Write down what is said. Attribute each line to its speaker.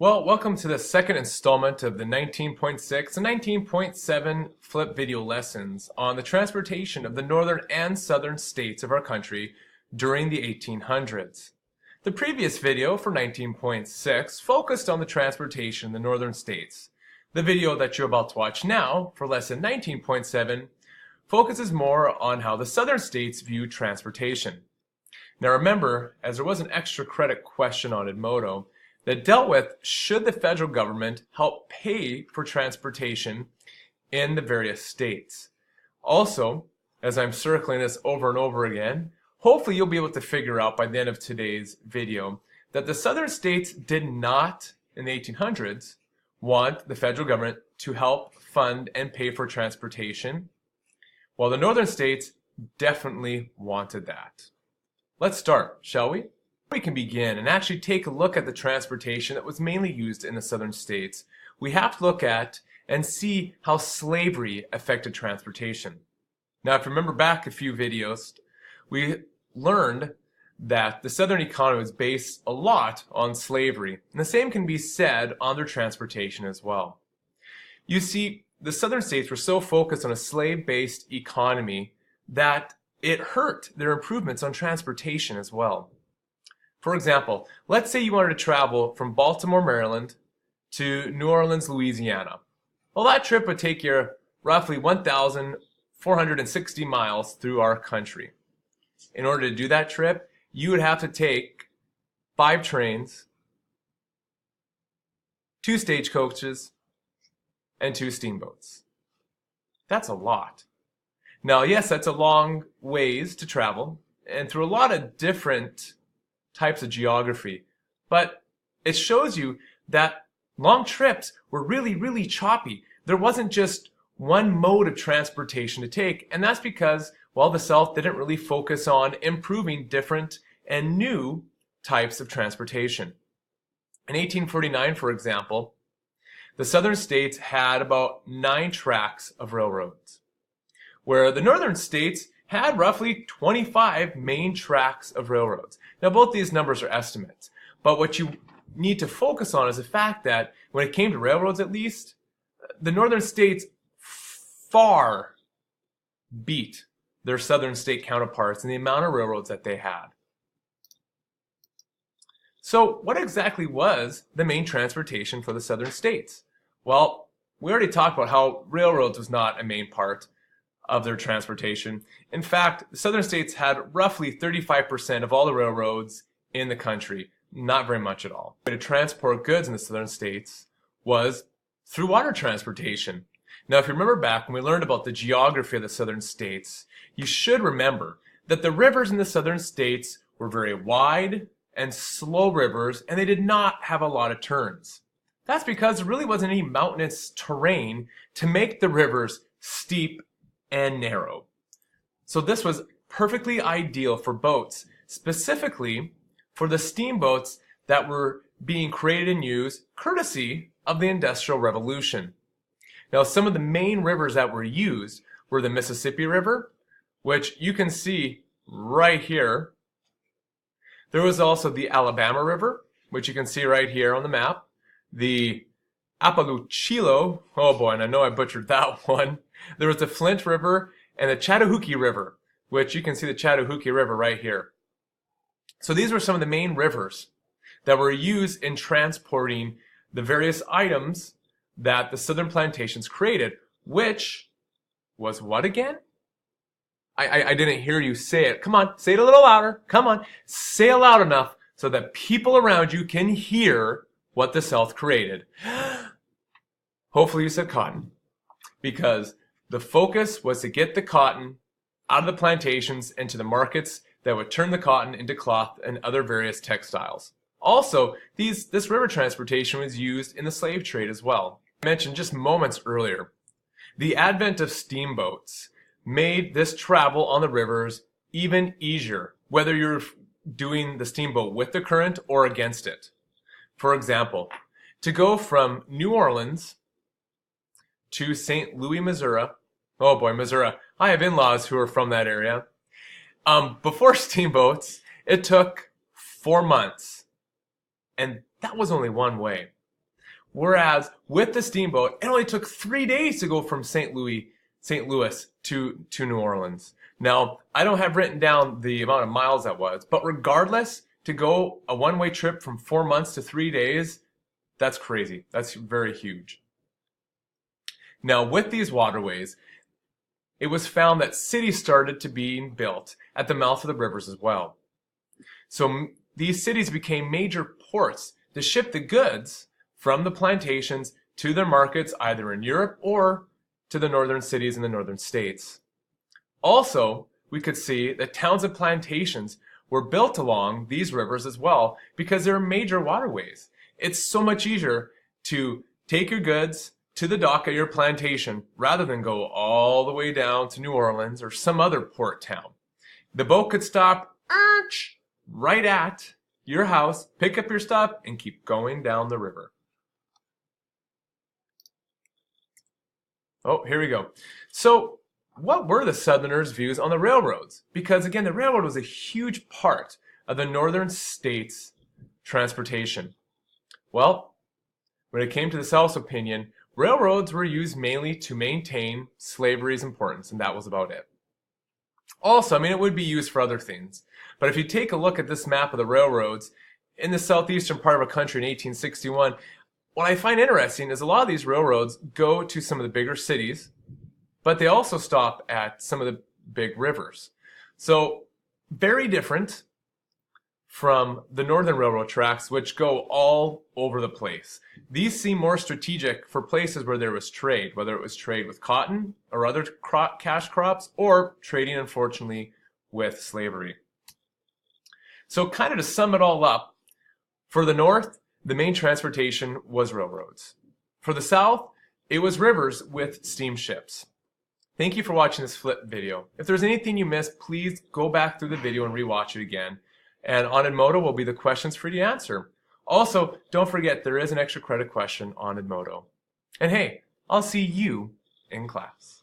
Speaker 1: Well, welcome to the second installment of the 19.6 and 19.7 flip video lessons on the transportation of the northern and southern states of our country during the 1800s. The previous video for 19.6 focused on the transportation in the northern states. The video that you're about to watch now for lesson 19.7 focuses more on how the southern states view transportation. Now remember, as there was an extra credit question on Edmodo, that dealt with should the federal government help pay for transportation in the various states. Also, as I'm circling this over and over again, hopefully you'll be able to figure out by the end of today's video that the southern states did not, in the 1800s, want the federal government to help fund and pay for transportation, while the northern states definitely wanted that. Let's start, shall we? We can begin and actually take a look at the transportation that was mainly used in the southern states. We have to look at and see how slavery affected transportation. Now, if you remember back a few videos, we learned that the southern economy was based a lot on slavery, and the same can be said on their transportation as well. You see, the southern states were so focused on a slave-based economy that it hurt their improvements on transportation as well. For example, let's say you wanted to travel from Baltimore, Maryland to New Orleans, Louisiana. Well, that trip would take you roughly 1,460 miles through our country. In order to do that trip, you would have to take 5 trains, 2 stagecoaches, and 2 steamboats. That's a lot. Now, yes, that's a long ways to travel, and through a lot of different types of geography, but it shows you that long trips were really choppy. There wasn't just one mode of transportation to take, and that's because, well, the South didn't really focus on improving different and new types of transportation. In 1849, for example, the southern states had about 9 tracks of railroads, where the northern states had roughly 25 main tracks of railroads. Now, both these numbers are estimates, but what you need to focus on is the fact that when it came to railroads, at least, the northern states far beat their southern state counterparts in the amount of railroads that they had. So, what exactly was the main transportation for the southern states? Well, we already talked about how railroads was not a main part of their transportation. In fact, the southern states had roughly 35% of all the railroads in the country. Not very much at all. The way to transport goods in the southern states was through water transportation. Now, if you remember back when we learned about the geography of the southern states, you should remember that the rivers in the southern states were very wide and slow rivers, and they did not have a lot of turns. That's because there really wasn't any mountainous terrain to make the rivers steep and narrow. So this was perfectly ideal for boats, specifically for the steamboats that were being created and used courtesy of the Industrial Revolution. Now, some of the main rivers that were used were the Mississippi River, which you can see right here. There was also the Alabama River, which you can see right here on the map. The Apalachicola, oh boy, and I know I butchered that one. There was the Flint River and the Chattahoochee River, which you can see the Chattahoochee River right here. So these were some of the main rivers that were used in transporting the various items that the southern plantations created, which was what again? I didn't hear you say it. Come on, say it a little louder. Come on, say it loud enough so that people around you can hear what the South created. Hopefully you said cotton, because the focus was to get the cotton out of the plantations into the markets that would turn the cotton into cloth and other various textiles. Also, this river transportation was used in the slave trade as well. I mentioned just moments earlier, the advent of steamboats made this travel on the rivers even easier, whether you're doing the steamboat with the current or against it. For example, to go from New Orleans to St. Louis, Missouri. Oh boy, Missouri. I have in-laws who are from that area. Before steamboats, it took 4 months. And that was only one way. Whereas with the steamboat, it only took 3 days to go from St. Louis to New Orleans. Now, I don't have written down the amount of miles that was, but regardless, to go a one-way trip from 4 months to 3 days, that's crazy. That's very huge. Now, with these waterways, it was found that cities started to be built at the mouth of the rivers as well. So these cities became major ports to ship the goods from the plantations to their markets either in Europe or to the northern cities in the northern states. Also, we could see that towns and plantations were built along these rivers as well because they're major waterways. It's so much easier to take your goods to the dock at your plantation rather than go all the way down to New Orleans or some other port town. The boat could stop right at your house, pick up your stuff, and keep going down the river. Oh, here we go. So, what were the Southerners' views on the railroads? Because again, the railroad was a huge part of the northern states' transportation. Well, when it came to the South's opinion, railroads were used mainly to maintain slavery's importance, and that was about it. Also, I mean, it would be used for other things. But if you take a look at this map of the railroads in the southeastern part of our country in 1861, what I find interesting is a lot of these railroads go to some of the bigger cities, but they also stop at some of the big rivers. So, very different from the northern railroad tracks, which go all over the place. These seem more strategic for places where there was trade, whether it was trade with cotton or other cash crops, or trading, unfortunately, with slavery. So kind of to sum it all up, for the north, the main transportation was railroads. For the south, it was rivers with steamships. Thank you for watching this flip video. If there's anything you missed, please go back through the video and rewatch it again. And on Edmodo will be the questions for you to answer. Also, don't forget there is an extra credit question on Edmodo. And hey, I'll see you in class.